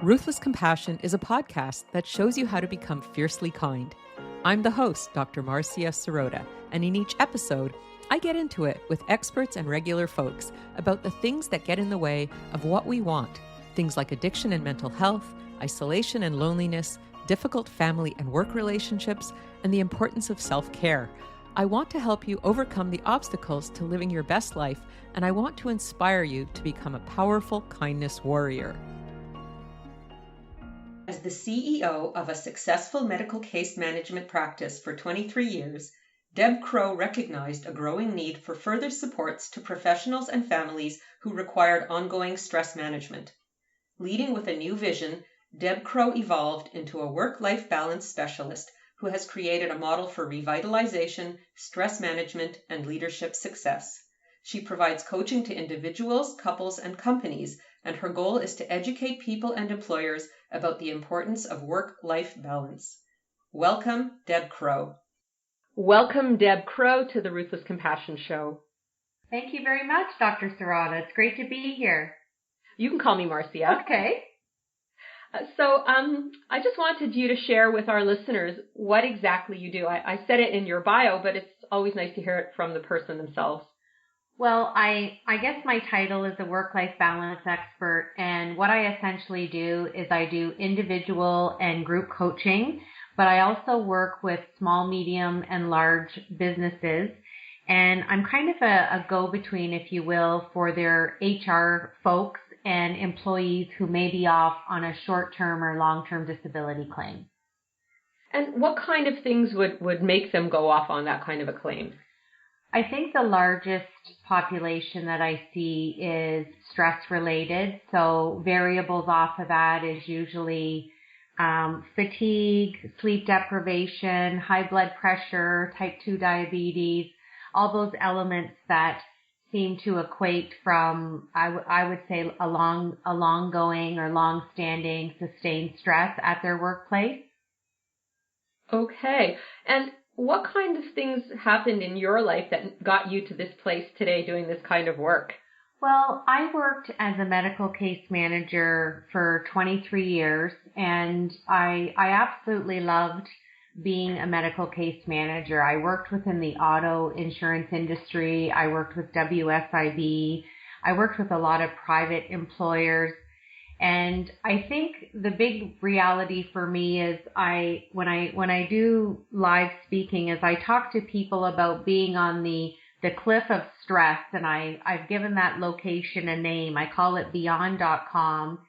Ruthless Compassion is a podcast that shows you how to become fiercely kind. I'm the host, Dr. Marcia Sirota, and in each episode, I get into it with experts and regular folks about the things that get in the way of what we want. Things like addiction and mental health, isolation and loneliness, difficult family and work relationships, and the importance of self-care. I want to help you overcome the obstacles to living your best life, and I want to inspire you to become a powerful kindness warrior. As the CEO of a successful medical case management practice for 23 years, Deb Crowe recognized a growing need for further supports to professionals and families who required ongoing stress management. Leading with a new vision, Deb Crowe evolved into a work-life balance specialist who has created a model for revitalization, stress management, and leadership success. She provides coaching to individuals, couples, and companies, and her goal is to educate people and employers about the importance of work-life balance. Welcome, Deb Crowe. Welcome, Deb Crowe, to the Ruthless Compassion Show. Thank you very much, Dr. Sirota. It's great to be here. You can call me Marcia. Okay. So I just wanted you to share with our listeners what exactly you do. I said it in your bio, but it's always nice to hear it from the person themselves. Well, I guess my title is a work-life balance expert, and what I essentially do is I do individual and group coaching, but I also work with small, medium, and large businesses, and I'm kind of a go-between, if you will, for their HR folks and employees who may be off on a short-term or long-term disability claim. And what kind of things would make them go off on that kind of a claim? I think the largest population that I see is stress-related. So variables off of that is usually fatigue, sleep deprivation, high blood pressure, type 2 diabetes, all those elements that seem to equate from, I would say, a long-going or long-standing sustained stress at their workplace. Okay. And what kind of things happened in your life that got you to this place today doing this kind of work? Well, I worked as a medical case manager for 23 years, and I absolutely loved being a medical case manager. I worked within the auto insurance industry. I worked with WSIB. I worked with a lot of private employers. And I think the big reality for me is when I do live speaking is I talk to people about being on the cliff of stress, and I've given that location a name. I call it beyond.com.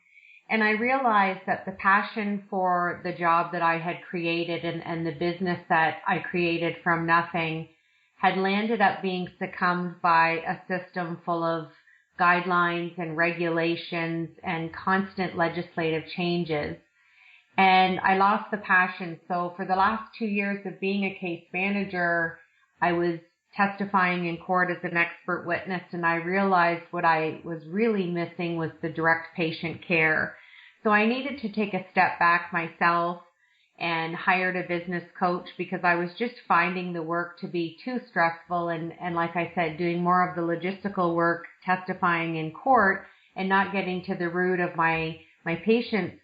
And I realized that the passion for the job that I had created and the business that I created from nothing had landed up being succumbed by a system full of guidelines and regulations and constant legislative changes. And I lost the passion. So for the last 2 years of being a case manager, I was testifying in court as an expert witness, and I realized what I was really missing was the direct patient care. So I needed to take a step back myself and hired a business coach because I was just finding the work to be too stressful and like I said, doing more of the logistical work, testifying in court and not getting to the root of my patients'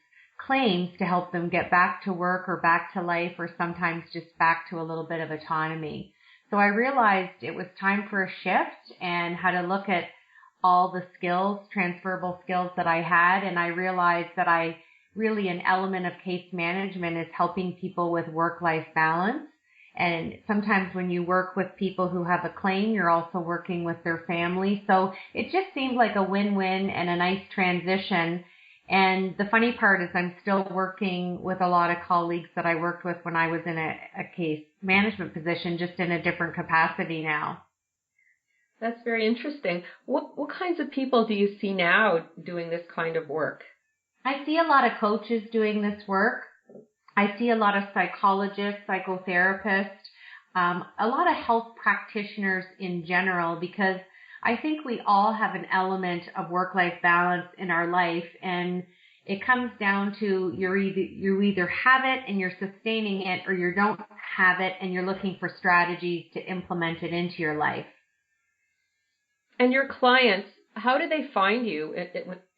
claims to help them get back to work or back to life or sometimes just back to a little bit of autonomy. So I realized it was time for a shift and had to look at all the skills, transferable skills that I had, and I realized that really an element of case management is helping people with work-life balance. And sometimes when you work with people who have a claim, you're also working with their family. So it just seemed like a win-win and a nice transition. And the funny part is I'm still working with a lot of colleagues that I worked with when I was in a case management position, just in a different capacity now. That's very interesting. What kinds of people do you see now doing this kind of work? I see a lot of coaches doing this work. I see a lot of psychologists, psychotherapists, a lot of health practitioners in general, because I think we all have an element of work-life balance in our life, and it comes down to you either have it and you're sustaining it, or you don't have it and you're looking for strategies to implement it into your life. And your clients, how do they find you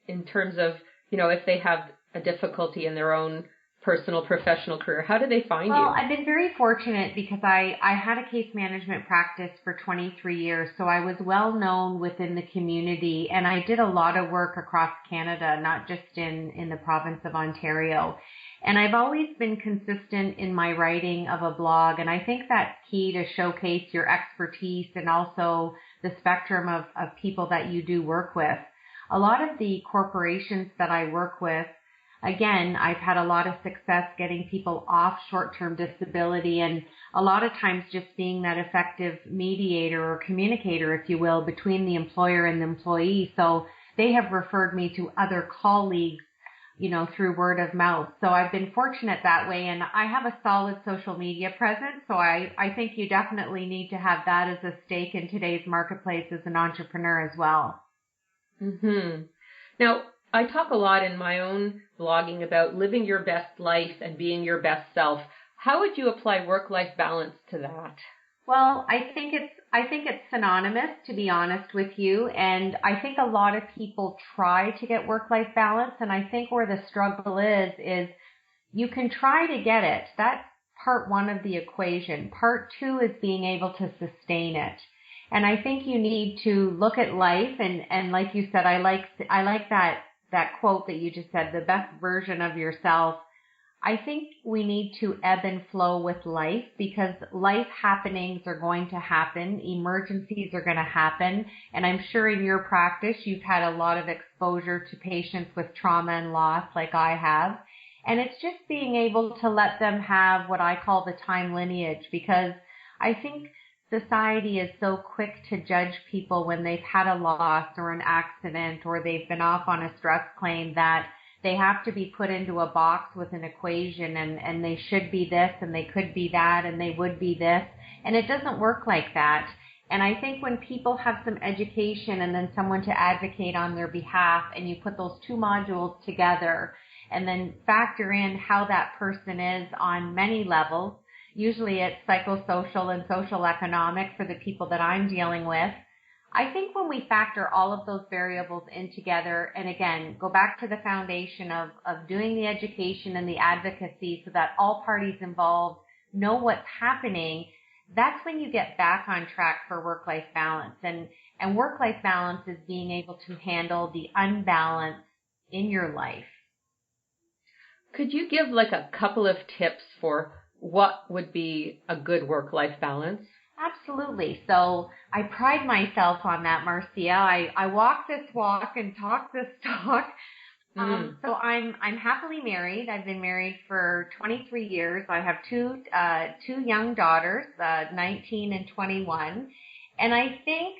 in terms of if they have a difficulty in their own personal, professional career? How do they find you? Well, I've been very fortunate because I had a case management practice for 23 years, so I was well known within the community, and I did a lot of work across Canada, not just in the province of Ontario. And I've always been consistent in my writing of a blog, and I think that's key to showcase your expertise and also the spectrum of people that you do work with. A lot of the corporations that I work with, again, I've had a lot of success getting people off short-term disability, and a lot of times just being that effective mediator or communicator, if you will, between the employer and the employee. So they have referred me to other colleagues, through word of mouth. So I've been fortunate that way, and I have a solid social media presence. So I think you definitely need to have that as a stake in today's marketplace as an entrepreneur as well. Mm-hmm. Now, I talk a lot in my own blogging about living your best life and being your best self. How would you apply work-life balance to that? Well, I think it's synonymous, to be honest with you. And I think a lot of people try to get work-life balance. And I think where the struggle is you can try to get it. That's part one of the equation. Part two is being able to sustain it. And I think you need to look at life. And like you said, I like that quote that you just said, the best version of yourself. I think we need to ebb and flow with life because life happenings are going to happen. Emergencies are going to happen. And I'm sure in your practice, you've had a lot of exposure to patients with trauma and loss like I have. And it's just being able to let them have what I call the time lineage, because I think society is so quick to judge people when they've had a loss or an accident or they've been off on a stress claim that they have to be put into a box with an equation and they should be this and they could be that and they would be this. And it doesn't work like that. And I think when people have some education and then someone to advocate on their behalf and you put those two modules together and then factor in how that person is on many levels, usually it's psychosocial and social economic for the people that I'm dealing with. I think when we factor all of those variables in together, and again, go back to the foundation of doing the education and the advocacy so that all parties involved know what's happening, that's when you get back on track for work-life balance. And work-life balance is being able to handle the unbalance in your life. Could you give like a couple of tips for what would be a good work-life balance? Absolutely. So I pride myself on that, Marcia. I walk this walk and talk this talk. So I'm happily married. I've been married for 23 years. I have two young daughters, 19 and 21. And I think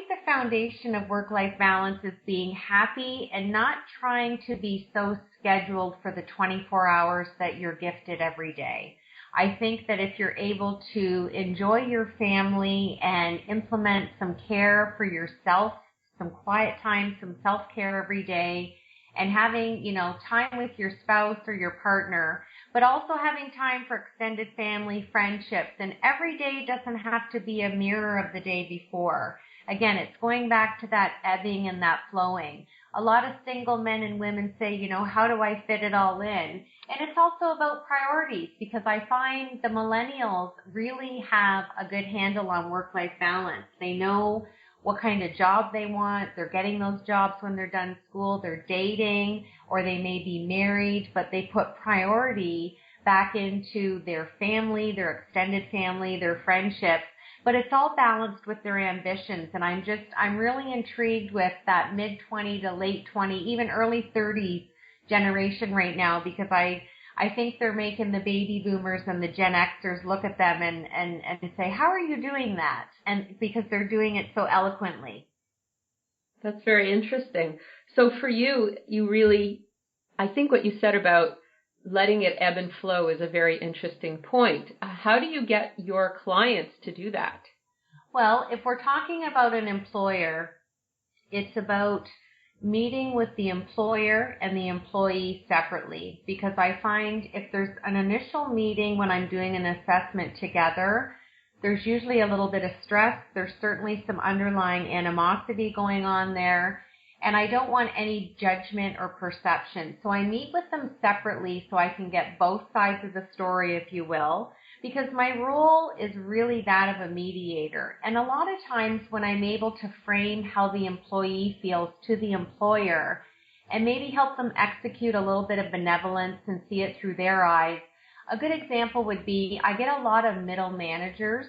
the foundation of work-life balance is being happy and not trying to be so scheduled for the 24 hours that you're gifted every day. I think that if you're able to enjoy your family and implement some care for yourself, some quiet time, some self-care every day, and having, time with your spouse or your partner, but also having time for extended family, friendships, and every day doesn't have to be a mirror of the day before. Again, it's going back to that ebbing and that flowing. A lot of single men and women say, how do I fit it all in? And it's also about priorities, because I find the millennials really have a good handle on work-life balance. They know what kind of job they want. They're getting those jobs when they're done school. They're dating, or they may be married, but they put priority back into their family, their extended family, their friendships. But it's all balanced with their ambitions. And I'm really intrigued with that mid-20 to late 20, even early 30s generation right now, because I think they're making the baby boomers and the Gen Xers look at them and say, how are you doing that? And because they're doing it so eloquently. That's very interesting. So for you, I think what you said about letting it ebb and flow is a very interesting point. How do you get your clients to do that? Well, if we're talking about an employer, it's about meeting with the employer and the employee separately, because I find if there's an initial meeting when I'm doing an assessment together, there's usually a little bit of stress. There's certainly some underlying animosity going on there. and I don't want any judgment or perception. So I meet with them separately so I can get both sides of the story, if you will, because my role is really that of a mediator. And a lot of times when I'm able to frame how the employee feels to the employer and maybe help them execute a little bit of benevolence and see it through their eyes, a good example would be I get a lot of middle managers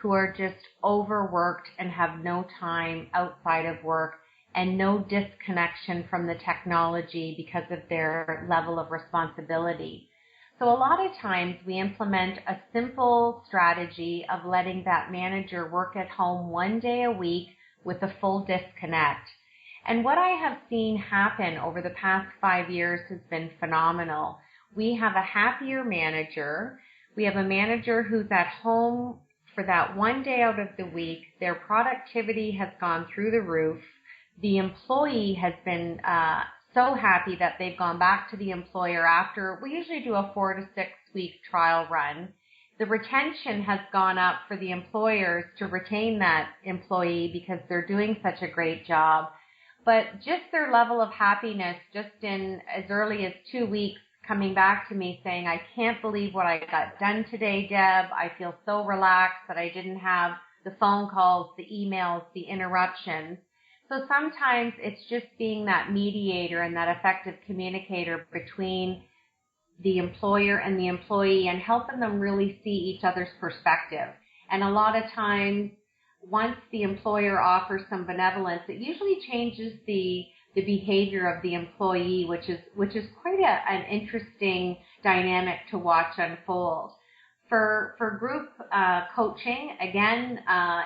who are just overworked and have no time outside of work and no disconnection from the technology because of their level of responsibility. So a lot of times we implement a simple strategy of letting that manager work at home one day a week with a full disconnect. And what I have seen happen over the past 5 years has been phenomenal. We have a happier manager. We have a manager who's at home for that one day out of the week. Their productivity has gone through the roof. The employee has been so happy that they've gone back to the employer after, we usually do a 4 to 6 week trial run. The retention has gone up for the employers to retain that employee because they're doing such a great job. But just their level of happiness, just in as early as 2 weeks, coming back to me saying, I can't believe what I got done today, Deb. I feel so relaxed that I didn't have the phone calls, the emails, the interruptions. So sometimes it's just being that mediator and that effective communicator between the employer and the employee and helping them really see each other's perspective. And a lot of times, once the employer offers some benevolence, it usually changes the behavior of the employee, which is quite an interesting dynamic to watch unfold. For group coaching, again,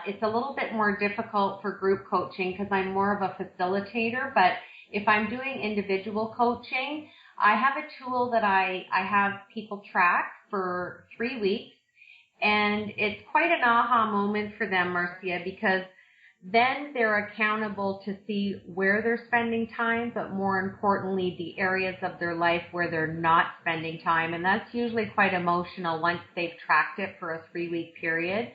it's a little bit more difficult for group coaching because I'm more of a facilitator. But if I'm doing individual coaching, I have a tool that I have people track for 3 weeks. And it's quite an aha moment for them, Marcia, because then they're accountable to see where they're spending time, but more importantly, the areas of their life where they're not spending time. And that's usually quite emotional once they've tracked it for a 3-week period.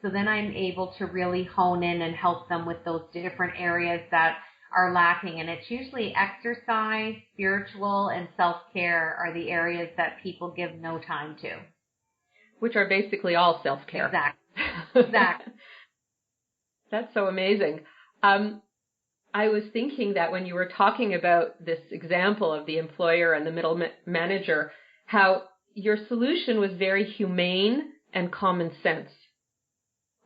So then I'm able to really hone in and help them with those different areas that are lacking. And it's usually exercise, spiritual, and self-care are the areas that people give no time to. Which are basically all self-care. Exactly. That's so amazing. I was thinking that when you were talking about this example of the employer and the middle manager, how your solution was very humane and common sense.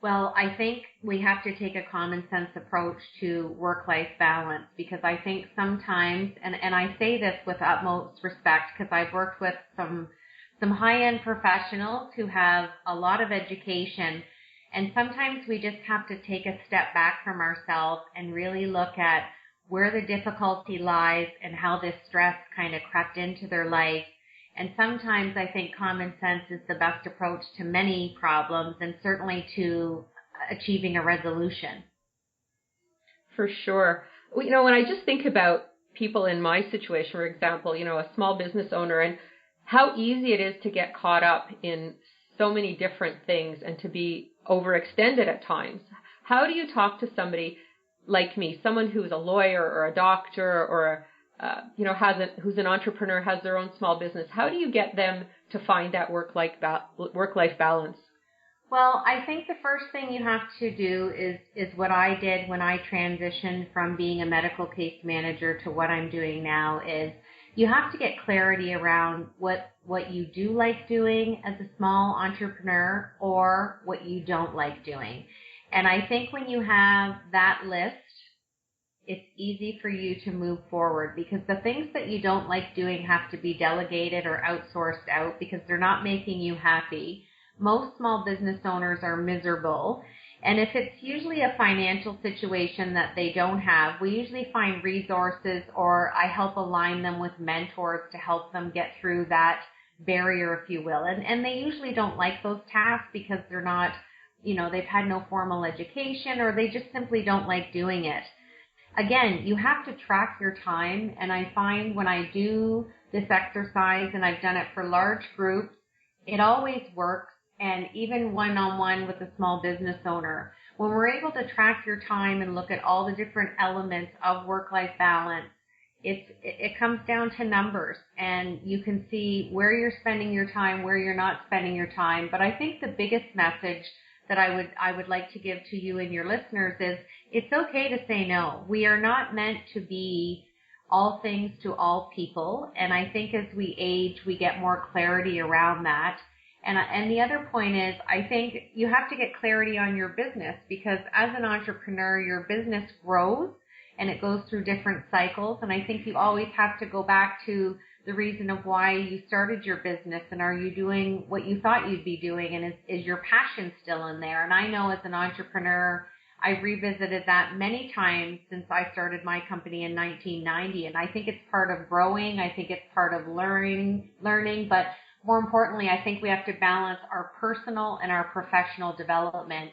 Well, I think we have to take a common sense approach to work-life balance because I think sometimes, and I say this with utmost respect because I've worked with some high-end professionals who have a lot of education. And sometimes we just have to take a step back from ourselves and really look at where the difficulty lies and how this stress kind of crept into their life. And sometimes I think common sense is the best approach to many problems and certainly to achieving a resolution. For sure. Well, when I just think about people in my situation, for example, a small business owner and how easy it is to get caught up in so many different things and to be overextended at times. How do you talk to somebody like me, someone who's a lawyer or a doctor or who's an entrepreneur, has their own small business? How do you get them to find that work-life balance? Well, I think the first thing you have to do is what I did when I transitioned from being a medical case manager to what I'm doing now is you have to get clarity around what you do like doing as a small entrepreneur or what you don't like doing. And I think when you have that list, it's easy for you to move forward because the things that you don't like doing have to be delegated or outsourced out because they're not making you happy. Most small business owners are miserable. And if it's usually a financial situation that they don't have, we usually find resources or I help align them with mentors to help them get through that barrier, if you will. And they usually don't like those tasks because they're not, they've had no formal education or they just simply don't like doing it. Again, you have to track your time. And I find when I do this exercise, and I've done it for large groups, it always works. And even one-on-one with a small business owner, when we're able to track your time and look at all the different elements of work-life balance, it comes down to numbers, and you can see where you're spending your time, where you're not spending your time. But I think the biggest message that I would like to give to you and your listeners is it's okay to say no. We are not meant to be all things to all people, and I think as we age, we get more clarity around that. And the other point is, I think you have to get clarity on your business, because as an entrepreneur, your business grows and it goes through different cycles. And I think you always have to go back to the reason of why you started your business, and are you doing what you thought you'd be doing, and is your passion still in there? And I know as an entrepreneur, I've revisited that many times since I started my company in 1990, and I think it's part of growing. I think it's part of learning, but more importantly, I think we have to balance our personal and our professional development,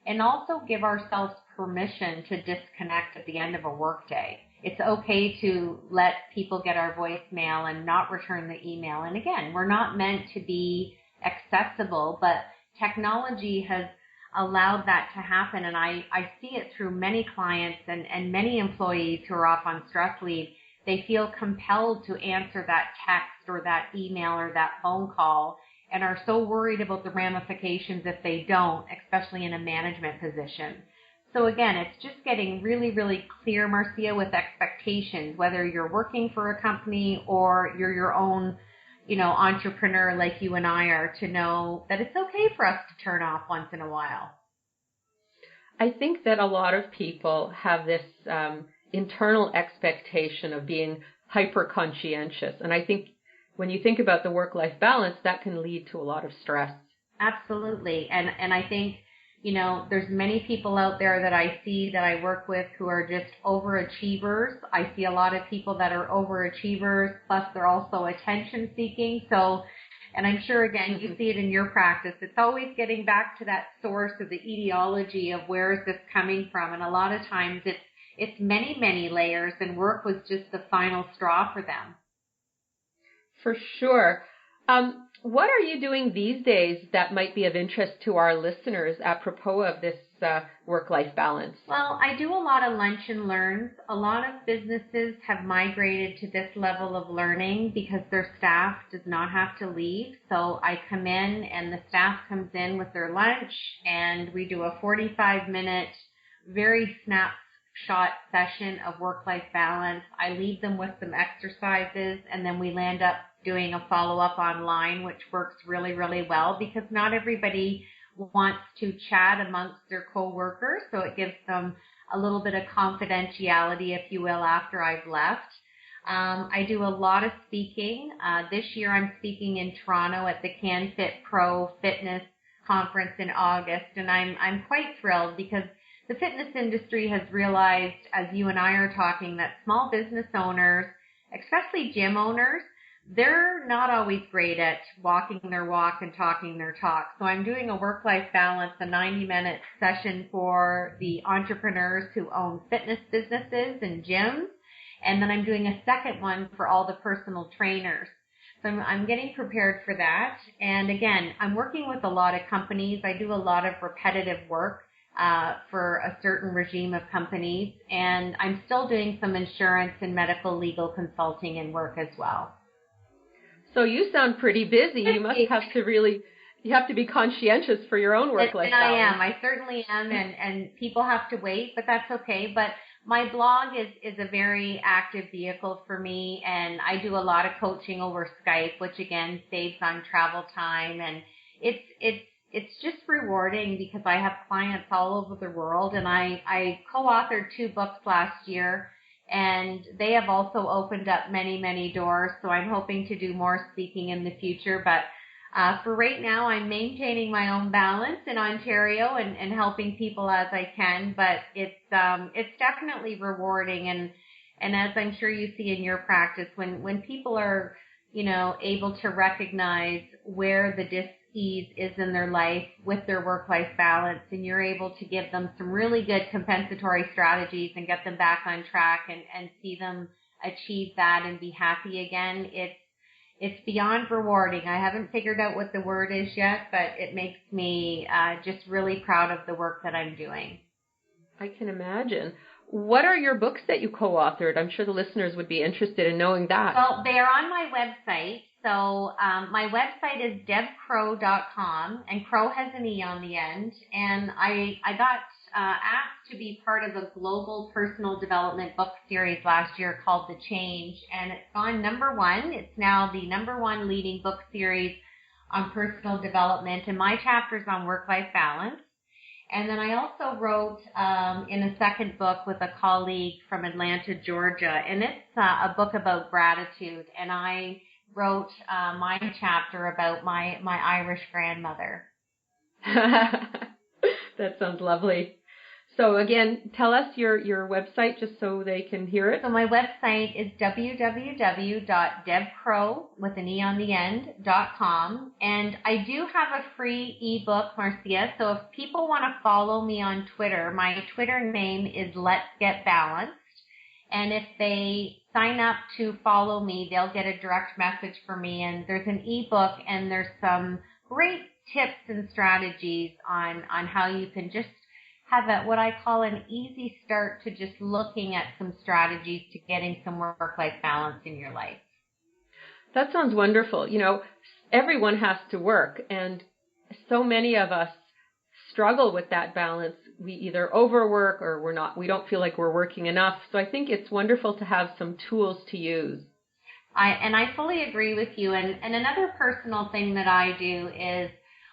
and also give ourselves permission to disconnect at the end of a workday. It's okay to let people get our voicemail and not return the email. And again, we're not meant to be accessible, but technology has allowed that to happen. And I see it through many clients and many employees who are off on stress leave. They feel compelled to answer that text or that email or that phone call, and are so worried about the ramifications if they don't, especially in a management position. So again, it's just getting really, really clear, Marcia, with expectations, whether you're working for a company or you're your own, entrepreneur like you and I are, to know that it's okay for us to turn off once in a while. I think that a lot of people have this internal expectation of being hyper conscientious. And I think when you think about the work-life balance, that can lead to a lot of stress. Absolutely. And I think, there's many people out there that I see that I work with who are just overachievers. I see a lot of people that are overachievers, plus they're also attention seeking. So, and I'm sure, again, you see it in your practice. It's always getting back to that source of the etiology of where is this coming from. And a lot of times it's many, many layers, and work was just the final straw for them. For sure. What are you doing these days that might be of interest to our listeners apropos of this work-life balance? Well, I do a lot of lunch and learns. A lot of businesses have migrated to this level of learning because their staff does not have to leave. So I come in and the staff comes in with their lunch, and we do a 45-minute, very snapshot session of work-life balance. I leave them with some exercises, and then we land up doing a follow-up online, which works really, really well, because not everybody wants to chat amongst their coworkers, so it gives them a little bit of confidentiality, if you will, after I've left. I do a lot of speaking. This year I'm speaking in Toronto at the CanFit Pro Fitness Conference in August, and I'm quite thrilled because the fitness industry has realized, as you and I are talking, that small business owners, especially gym owners, they're not always great at walking their walk and talking their talk. So I'm doing a work-life balance, a 90-minute session for the entrepreneurs who own fitness businesses and gyms. And then I'm doing a second one for all the personal trainers. So I'm getting prepared for that. And again, I'm working with a lot of companies. I do a lot of repetitive work for a certain regime of companies. And I'm still doing some insurance and medical legal consulting and work as well. So you sound pretty busy. You must have you have to be conscientious for your own work-life balance. And I am. I certainly am. And people have to wait, but that's okay. But my blog is a very active vehicle for me, and I do a lot of coaching over Skype, which again saves on travel time. And it's just rewarding because I have clients all over the world, and I co-authored 2 books last year. And they have also opened up many, many doors, so I'm hoping to do more speaking in the future. But for right now, I'm maintaining my own balance in Ontario and helping people as I can. But it's definitely rewarding, and as I'm sure you see in your practice, when people are able to recognize where the dis-ease is in their life with their work-life balance, and you're able to give them some really good compensatory strategies and get them back on track and see them achieve that and be happy again, it's beyond rewarding. I haven't figured out what the word is yet, but it makes me just really proud of the work that I'm doing. I can imagine. What are your books that you co-authored? I'm sure the listeners would be interested in knowing that. Well, they are on my website. So my website is debcrowe.com, and Crowe has an E on the end. And I got asked to be part of a global personal development book series last year called The Change, and it's gone #1. It's now the #1 leading book series on personal development, and my chapter's on work-life balance. And then I also wrote in a second book with a colleague from Atlanta, Georgia, and it's a book about gratitude. And I wrote my chapter about my Irish grandmother. That sounds lovely. So again, tell us your website just so they can hear it. So my website is www.debcrowe.com, and I do have a free ebook, Marcia. So if people want to follow me on Twitter, my Twitter name is Let's Get Balanced, and if they sign up to follow me, they'll get a direct message from me. And there's an ebook, and there's some great tips and strategies on how you can just have what I call an easy start to just looking at some strategies to getting some work-life balance in your life. That sounds wonderful. You know, everyone has to work, and so many of us struggle with that balance. We either overwork or we don't feel like we're working enough. So I think it's wonderful to have some tools to use. I fully agree with you. And another personal thing that I do is,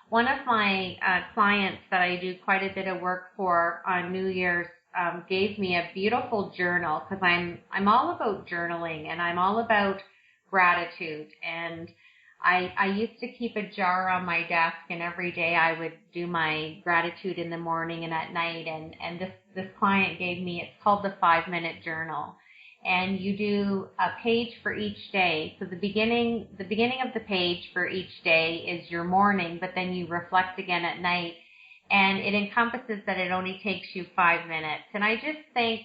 one of my clients that I do quite a bit of work for on New Year's gave me a beautiful journal, because I'm all about journaling and I'm all about gratitude. And I used to keep a jar on my desk, and every day I would do my gratitude in the morning and at night. And this client gave me, it's called the 5-minute journal. And you do a page for each day. So the beginning of the page for each day is your morning, but then you reflect again at night. And it encompasses that it only takes you 5 minutes. And I just think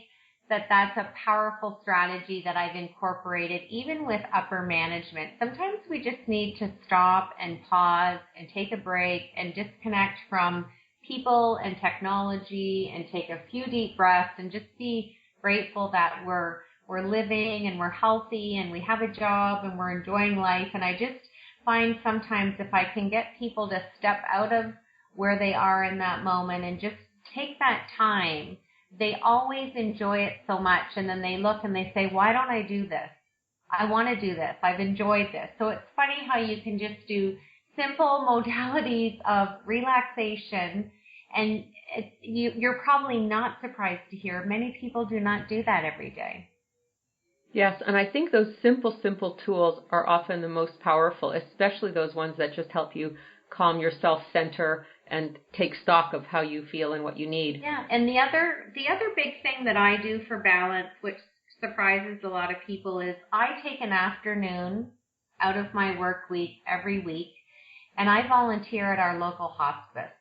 that that's a powerful strategy that I've incorporated even with upper management. Sometimes we just need to stop and pause and take a break and disconnect from people and technology and take a few deep breaths and just be grateful that we're living and we're healthy and we have a job and we're enjoying life. And I just find sometimes if I can get people to step out of where they are in that moment and just take that time, they always enjoy it so much. And then they look and they say, why don't I do this? I want to do this. I've enjoyed this. So it's funny how you can just do simple modalities of relaxation. And you're probably not surprised to hear many people do not do that every day. Yes, and I think those simple tools are often the most powerful, especially those ones that just help you calm your self-center and take stock of how you feel and what you need. Yeah, and the other big thing that I do for balance, which surprises a lot of people, is I take an afternoon out of my work week every week, and I volunteer at our local hospice.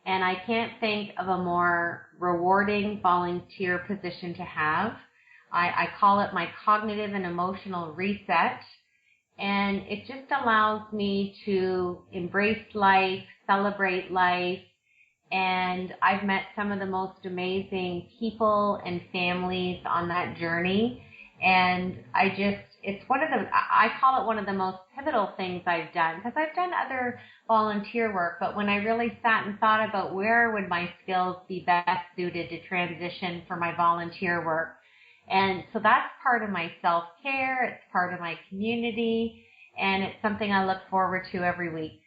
And I can't think of a more rewarding volunteer position to have. I call it my cognitive and emotional reset, and it just allows me to embrace life, celebrate life, and I've met some of the most amazing people and families on that journey, and I call it one of the most pivotal things I've done, because I've done other volunteer work, but when I really sat and thought about where would my skills be best suited to transition for my volunteer work. And so that's part of my self-care, it's part of my community, and it's something I look forward to every week.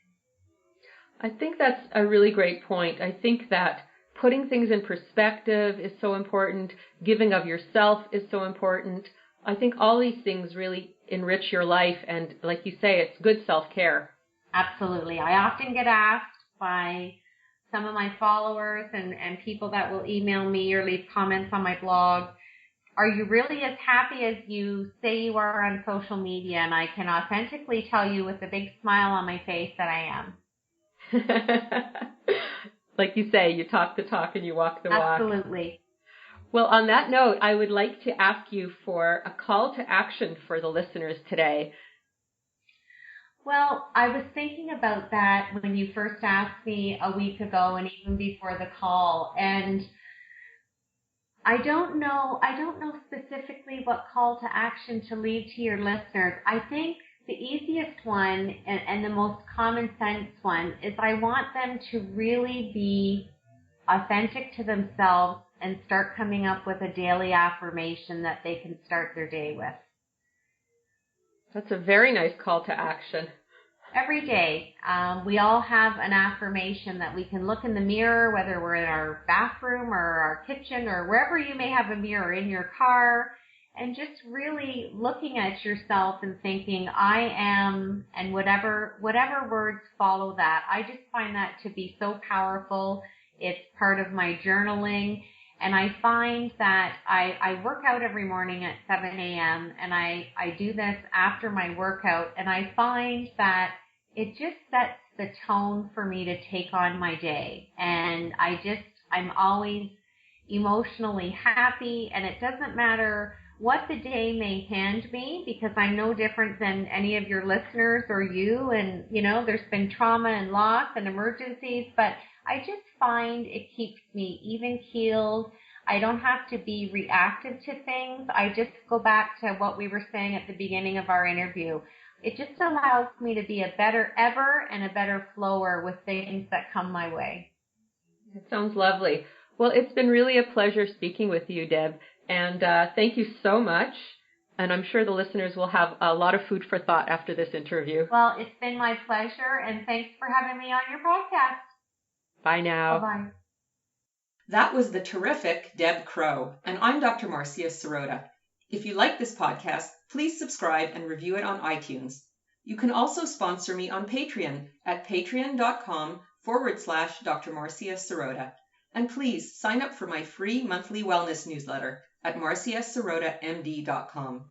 I think that's a really great point. I think that putting things in perspective is so important. Giving of yourself is so important. I think all these things really enrich your life, and like you say, it's good self-care. Absolutely. I often get asked by some of my followers and people that will email me or leave comments on my blog, are you really as happy as you say you are on social media? And I can authentically tell you with a big smile on my face that I am. Like you say, you talk the talk and you walk the walk. Absolutely. Well, on that note, I would like to ask you for a call to action for the listeners today. Well, I was thinking about that when you first asked me a week ago and even before the call. And I don't know specifically what call to action to leave to your listeners. I think the easiest one and the most common sense one is I want them to really be authentic to themselves and start coming up with a daily affirmation that they can start their day with. That's a very nice call to action. Every day, we all have an affirmation that we can look in the mirror, whether we're in our bathroom or our kitchen or wherever you may have a mirror, in your car, and just really looking at yourself and thinking, I am, and whatever words follow that. I just find that to be so powerful. It's part of my journaling. And I find that I work out every morning at 7 a.m. and I do this after my workout, and I find that it just sets the tone for me to take on my day. And I'm always emotionally happy, and it doesn't matter what the day may hand me, because I'm no different than any of your listeners or you. And, there's been trauma and loss and emergencies, but I just find it keeps me even keeled. I don't have to be reactive to things. I just go back to what we were saying at the beginning of our interview. It just allows me to be a better ever and a better flower with things that come my way. It sounds lovely. Well, it's been really a pleasure speaking with you, Deb, and thank you so much. And I'm sure the listeners will have a lot of food for thought after this interview. Well, it's been my pleasure, and thanks for having me on your podcast. Bye now. Bye-bye. That was the terrific Deb Crowe, and I'm Dr. Marcia Sirota. If you like this podcast, please subscribe and review it on iTunes. You can also sponsor me on Patreon at patreon.com/Dr. Marcia Sirota. And please sign up for my free monthly wellness newsletter at marciaSirotaMD.com.